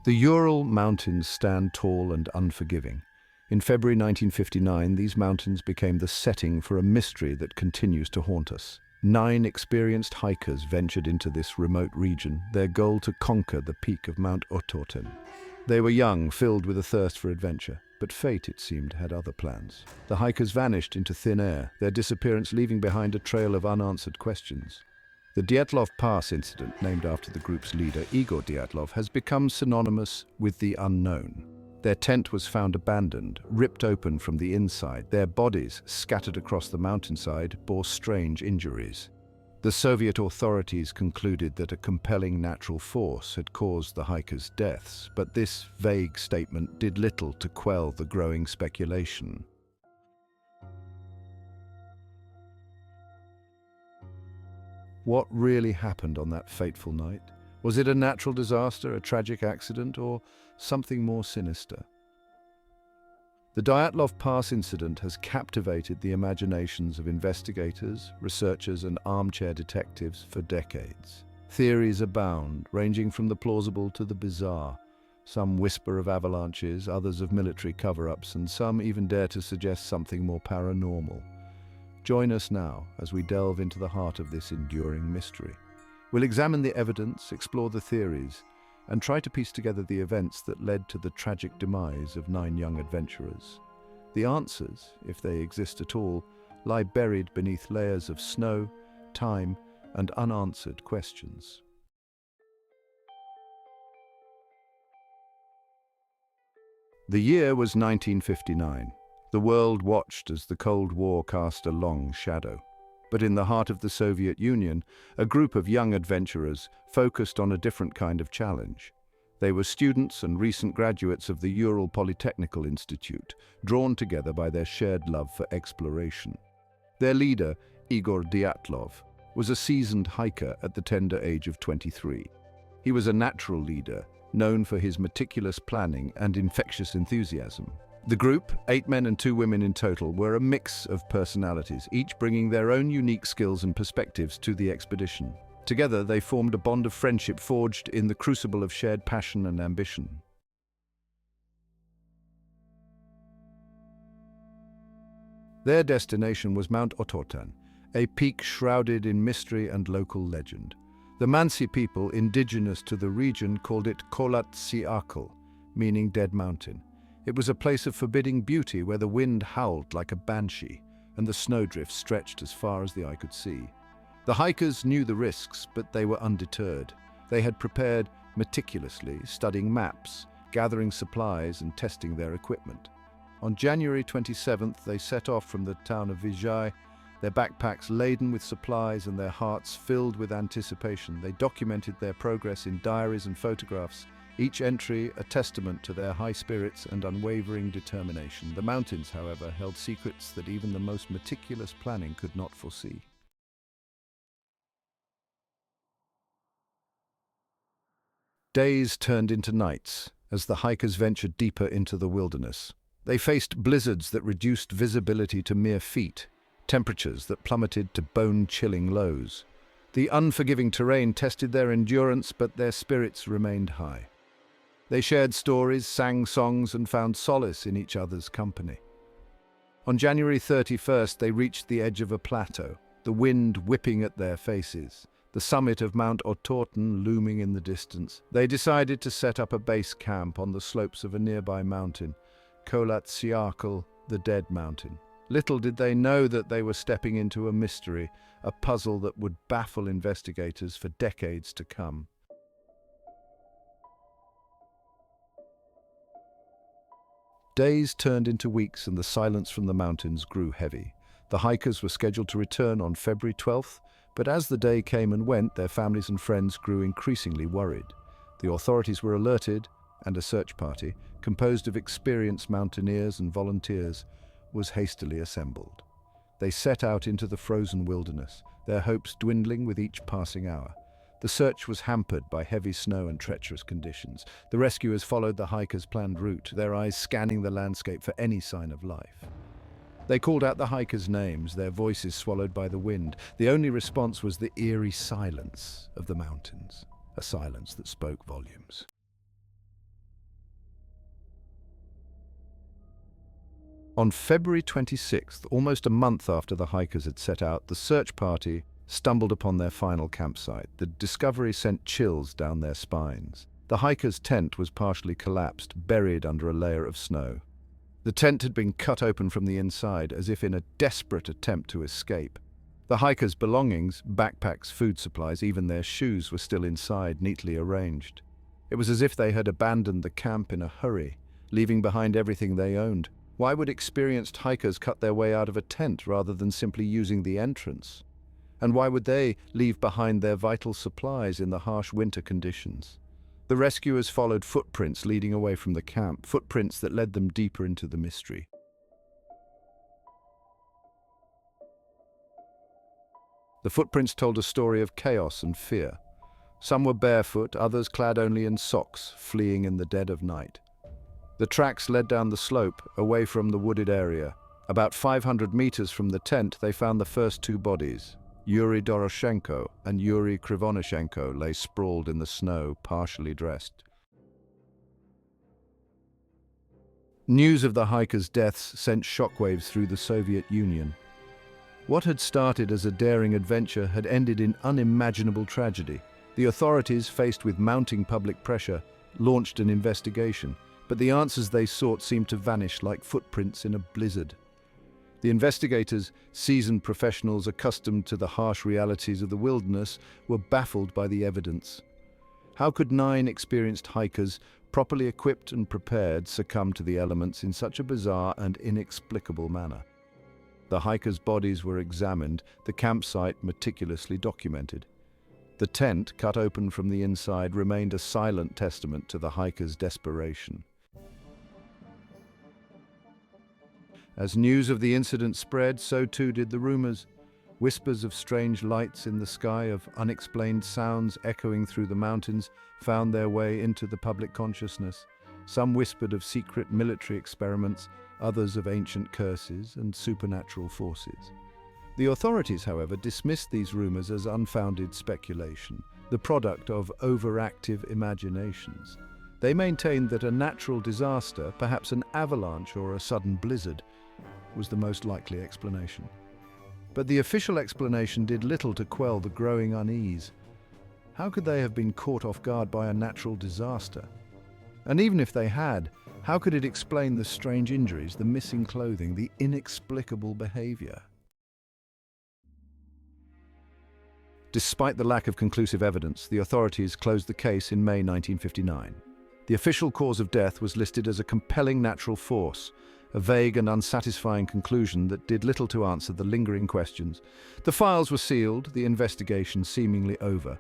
The Ural Mountains stand tall and unforgiving. In February 1959, these mountains became the setting for a mystery that continues to haunt us. 9 experienced hikers ventured into this remote region, their goal to conquer the peak of Mount Otorten. They were young, filled with a thirst for adventure, but fate, it seemed, had other plans. The hikers vanished into thin air, their disappearance leaving behind a trail of unanswered questions. The Dyatlov Pass Incident, named after the group's leader, Igor Dyatlov, has become synonymous with the unknown. Their tent was found abandoned, ripped open from the inside. Their bodies, scattered across the mountainside, bore strange injuries. The Soviet authorities concluded that a compelling natural force had caused the hikers' deaths, but this vague statement did little to quell the growing speculation. What really happened on that fateful night? Was it a natural disaster, a tragic accident, or something more sinister? The Dyatlov Pass incident has captivated the imaginations of investigators, researchers, and armchair detectives for decades. Theories abound, ranging from the plausible to the bizarre. Some whisper of avalanches, others of military cover-ups, and some even dare to suggest something more paranormal. Join us now as we delve into the heart of this enduring mystery. We'll examine the evidence, explore the theories, and try to piece together the events that led to the tragic demise of 9 young adventurers. The answers, if they exist at all, lie buried beneath layers of snow, time, and unanswered questions. The year was 1959. The world watched as the Cold War cast a long shadow. But in the heart of the Soviet Union, a group of young adventurers focused on a different kind of challenge. They were students and recent graduates of the Ural Polytechnical Institute, drawn together by their shared love for exploration. Their leader, Igor Dyatlov, was a seasoned hiker at the tender age of 23. He was a natural leader, known for his meticulous planning and infectious enthusiasm. The group, 8 men and 2 women in total, were a mix of personalities, each bringing their own unique skills and perspectives to the expedition. Together, they formed a bond of friendship forged in the crucible of shared passion and ambition. Their destination was Mount Otorten, a peak shrouded in mystery and local legend. The Mansi people, indigenous to the region, called it Kholat Syakhl, meaning Dead Mountain. It was a place of forbidding beauty where the wind howled like a banshee and the snowdrift stretched as far as the eye could see. The hikers knew the risks, but they were undeterred. They had prepared meticulously, studying maps, gathering supplies, and testing their equipment. On January 27th, they set off from the town of Vizhai, their backpacks laden with supplies and their hearts filled with anticipation. They documented their progress in diaries and photographs, each entry a testament to their high spirits and unwavering determination. The mountains, however, held secrets that even the most meticulous planning could not foresee. Days turned into nights as the hikers ventured deeper into the wilderness. They faced blizzards that reduced visibility to mere feet, temperatures that plummeted to bone-chilling lows. The unforgiving terrain tested their endurance, but their spirits remained high. They shared stories, sang songs, and found solace in each other's company. On January 31st, they reached the edge of a plateau, the wind whipping at their faces, the summit of Mount Otorten looming in the distance. They decided to set up a base camp on the slopes of a nearby mountain, Kholat Syakhl, the Dead Mountain. Little did they know that they were stepping into a mystery, a puzzle that would baffle investigators for decades to come. Days turned into weeks and the silence from the mountains grew heavy. The hikers were scheduled to return on February 12th, but as the day came and went, their families and friends grew increasingly worried. The authorities were alerted, and a search party, composed of experienced mountaineers and volunteers, was hastily assembled. They set out into the frozen wilderness, their hopes dwindling with each passing hour. The search was hampered by heavy snow and treacherous conditions. The rescuers followed the hikers' planned route, their eyes scanning the landscape for any sign of life. They called out the hikers' names, their voices swallowed by the wind. The only response was the eerie silence of the mountains, a silence that spoke volumes. On February 26th, almost a month after the hikers had set out, the search party stumbled upon their final campsite. The discovery sent chills down their spines. The hikers' tent was partially collapsed, buried under a layer of snow. The tent had been cut open from the inside, as if in a desperate attempt to escape. The hikers' belongings, backpacks, food supplies, even their shoes were still inside, neatly arranged. It was as if they had abandoned the camp in a hurry, leaving behind everything they owned. Why would experienced hikers cut their way out of a tent rather than simply using the entrance? And why would they leave behind their vital supplies in the harsh winter conditions? The rescuers followed footprints leading away from the camp, footprints that led them deeper into the mystery. The footprints told a story of chaos and fear. Some were barefoot, others clad only in socks, fleeing in the dead of night. The tracks led down the slope, away from the wooded area. About 500 meters from the tent, they found the first two bodies. Yuri Doroshenko and Yuri Krivonishenko lay sprawled in the snow, partially dressed. News of the hikers' deaths sent shockwaves through the Soviet Union. What had started as a daring adventure had ended in unimaginable tragedy. The authorities, faced with mounting public pressure, launched an investigation. But the answers they sought seemed to vanish like footprints in a blizzard. The investigators, seasoned professionals accustomed to the harsh realities of the wilderness, were baffled by the evidence. How could 9 experienced hikers, properly equipped and prepared, succumb to the elements in such a bizarre and inexplicable manner? The hikers' bodies were examined, the campsite meticulously documented. The tent, cut open from the inside, remained a silent testament to the hikers' desperation. As news of the incident spread, so too did the rumors. Whispers of strange lights in the sky, of unexplained sounds echoing through the mountains, found their way into the public consciousness. Some whispered of secret military experiments, others of ancient curses and supernatural forces. The authorities, however, dismissed these rumors as unfounded speculation, the product of overactive imaginations. They maintained that a natural disaster, perhaps an avalanche or a sudden blizzard, was the most likely explanation. But the official explanation did little to quell the growing unease. How could they have been caught off guard by a natural disaster? And even if they had, how could it explain the strange injuries, the missing clothing, the inexplicable behavior? Despite the lack of conclusive evidence, the authorities closed the case in May 1959. The official cause of death was listed as a compelling natural force, a vague and unsatisfying conclusion that did little to answer the lingering questions. The files were sealed, the investigation seemingly over.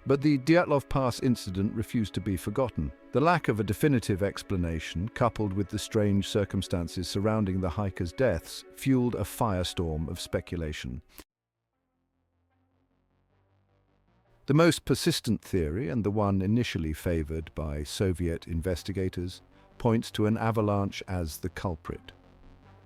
But the Dyatlov Pass incident refused to be forgotten. The lack of a definitive explanation, coupled with the strange circumstances surrounding the hikers' deaths, fueled a firestorm of speculation. The most persistent theory, and the one initially favored by Soviet investigators, points to an avalanche as the culprit.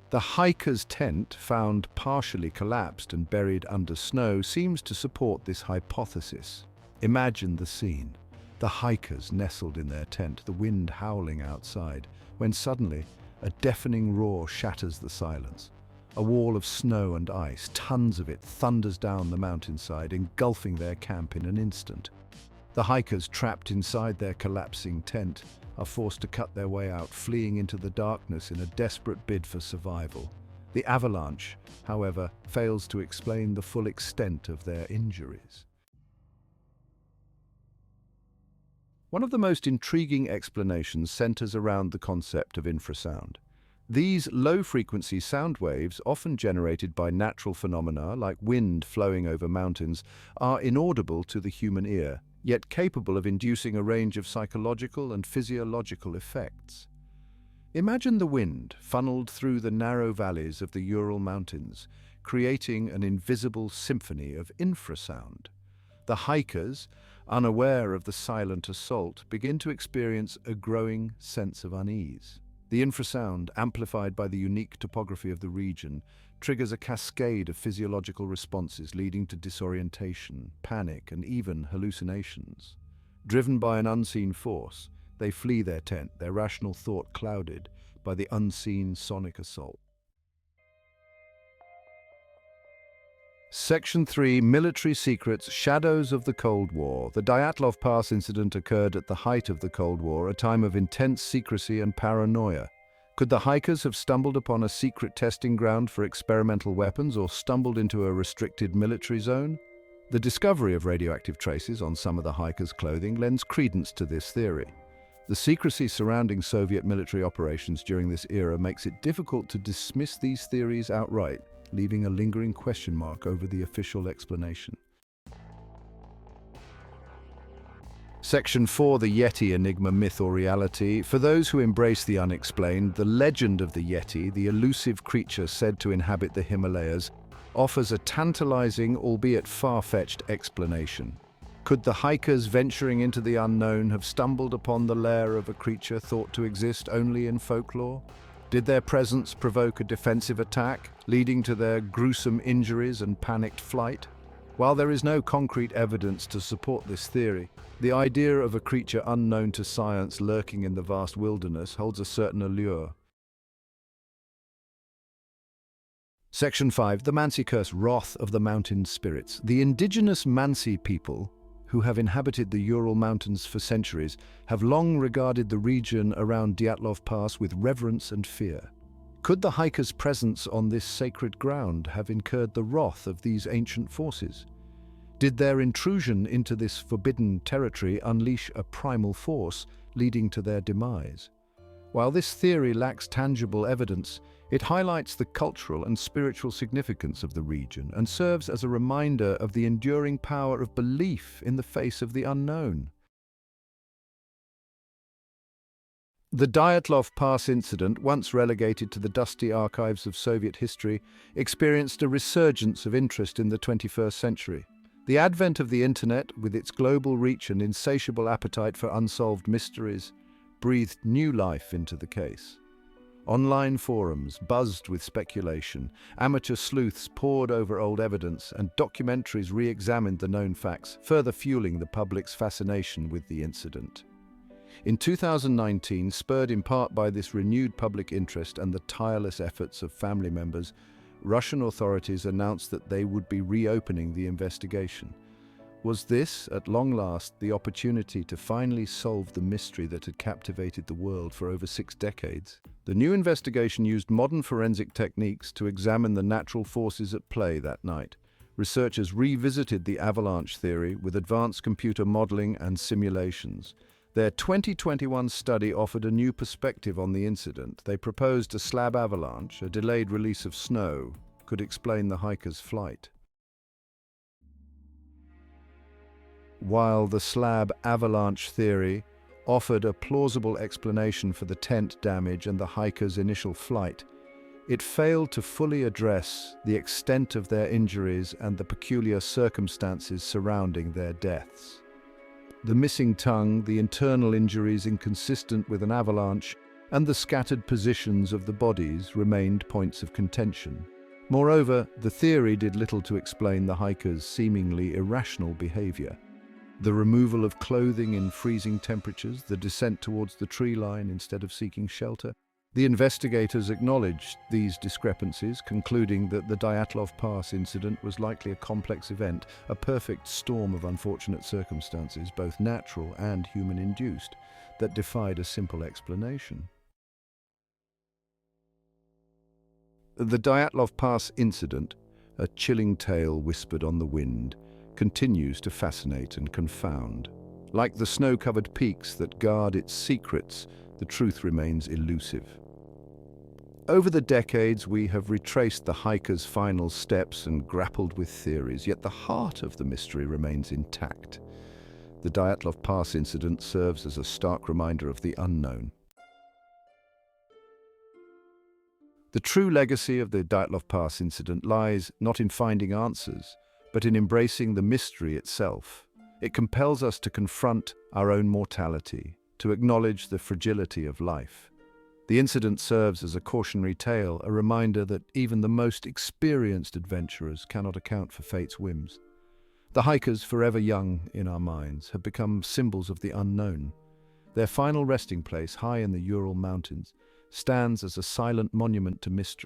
The hiker's tent, found partially collapsed and buried under snow, seems to support this hypothesis. Imagine the scene. The hikers nestled in their tent, the wind howling outside, when suddenly a deafening roar shatters the silence. A wall of snow and ice, tons of it, thunders down the mountainside, engulfing their camp in an instant. The hikers, trapped inside their collapsing tent, are forced to cut their way out, fleeing into the darkness in a desperate bid for survival. The avalanche, however, fails to explain the full extent of their injuries. One of the most intriguing explanations centers around the concept of infrasound. These low-frequency sound waves, often generated by natural phenomena like wind flowing over mountains, are inaudible to the human ear, yet capable of inducing a range of psychological and physiological effects. Imagine the wind funneled through the narrow valleys of the Ural Mountains, creating an invisible symphony of infrasound. The hikers, unaware of the silent assault, begin to experience a growing sense of unease. The infrasound, amplified by the unique topography of the region, triggers a cascade of physiological responses leading to disorientation, panic, and even hallucinations. Driven by an unseen force, they flee their tent, their rational thought clouded by the unseen sonic assault. Section 3, Military Secrets, Shadows of the Cold War. The Dyatlov Pass incident occurred at the height of the Cold War, a time of intense secrecy and paranoia. Could the hikers have stumbled upon a secret testing ground for experimental weapons or stumbled into a restricted military zone? The discovery of radioactive traces on some of the hikers' clothing lends credence to this theory. The secrecy surrounding Soviet military operations during this era makes it difficult to dismiss these theories outright, leaving a lingering question mark over the official explanation. Section 4, the Yeti Enigma, Myth or Reality. For those who embrace the unexplained, the legend of the Yeti, the elusive creature said to inhabit the Himalayas, offers a tantalizing, albeit far-fetched, explanation. Could the hikers venturing into the unknown have stumbled upon the lair of a creature thought to exist only in folklore? Did their presence provoke a defensive attack, leading to their gruesome injuries and panicked flight? While there is no concrete evidence to support this theory, the idea of a creature unknown to science lurking in the vast wilderness holds a certain allure. Section 5, the Mansi Curse, Wrath of the Mountain Spirits. The indigenous Mansi people, who have inhabited the Ural Mountains for centuries, have long regarded the region around Dyatlov Pass with reverence and fear. Could the hikers' presence on this sacred ground have incurred the wrath of these ancient forces? Did their intrusion into this forbidden territory unleash a primal force, leading to their demise? While this theory lacks tangible evidence, it highlights the cultural and spiritual significance of the region and serves as a reminder of the enduring power of belief in the face of the unknown. The Dyatlov Pass incident, once relegated to the dusty archives of Soviet history, experienced a resurgence of interest in the 21st century. The advent of the Internet, with its global reach and insatiable appetite for unsolved mysteries, breathed new life into the case. Online forums buzzed with speculation, amateur sleuths pored over old evidence, and documentaries re-examined the known facts, further fueling the public's fascination with the incident. In 2019, spurred in part by this renewed public interest and the tireless efforts of family members, Russian authorities announced that they would be reopening the investigation. Was this, at long last, the opportunity to finally solve the mystery that had captivated the world for over 6 decades? The new investigation used modern forensic techniques to examine the natural forces at play that night. Researchers revisited the avalanche theory with advanced computer modeling and simulations. Their 2021 study offered a new perspective on the incident. They proposed a slab avalanche, a delayed release of snow, could explain the hikers' flight. While the slab avalanche theory offered a plausible explanation for the tent damage and the hikers' initial flight, it failed to fully address the extent of their injuries and the peculiar circumstances surrounding their deaths. The missing tongue, the internal injuries inconsistent with an avalanche, and the scattered positions of the bodies remained points of contention. Moreover, the theory did little to explain the hikers' seemingly irrational behavior. The removal of clothing in freezing temperatures, the descent towards the tree line instead of seeking shelter. The investigators acknowledged these discrepancies, concluding that the Dyatlov Pass incident was likely a complex event, a perfect storm of unfortunate circumstances, both natural and human-induced, that defied a simple explanation. The Dyatlov Pass incident, a chilling tale whispered on the wind, continues to fascinate and confound. Like the snow-covered peaks that guard its secrets, the truth remains elusive. Over the decades, we have retraced the hikers' final steps and grappled with theories, yet the heart of the mystery remains intact. The Dyatlov Pass incident serves as a stark reminder of the unknown. The true legacy of the Dyatlov Pass incident lies not in finding answers, but in embracing the mystery itself. It compels us to confront our own mortality, to acknowledge the fragility of life. The incident serves as a cautionary tale, a reminder that even the most experienced adventurers cannot account for fate's whims. The hikers, forever young in our minds, have become symbols of the unknown. Their final resting place, high in the Ural Mountains, stands as a silent monument to mystery.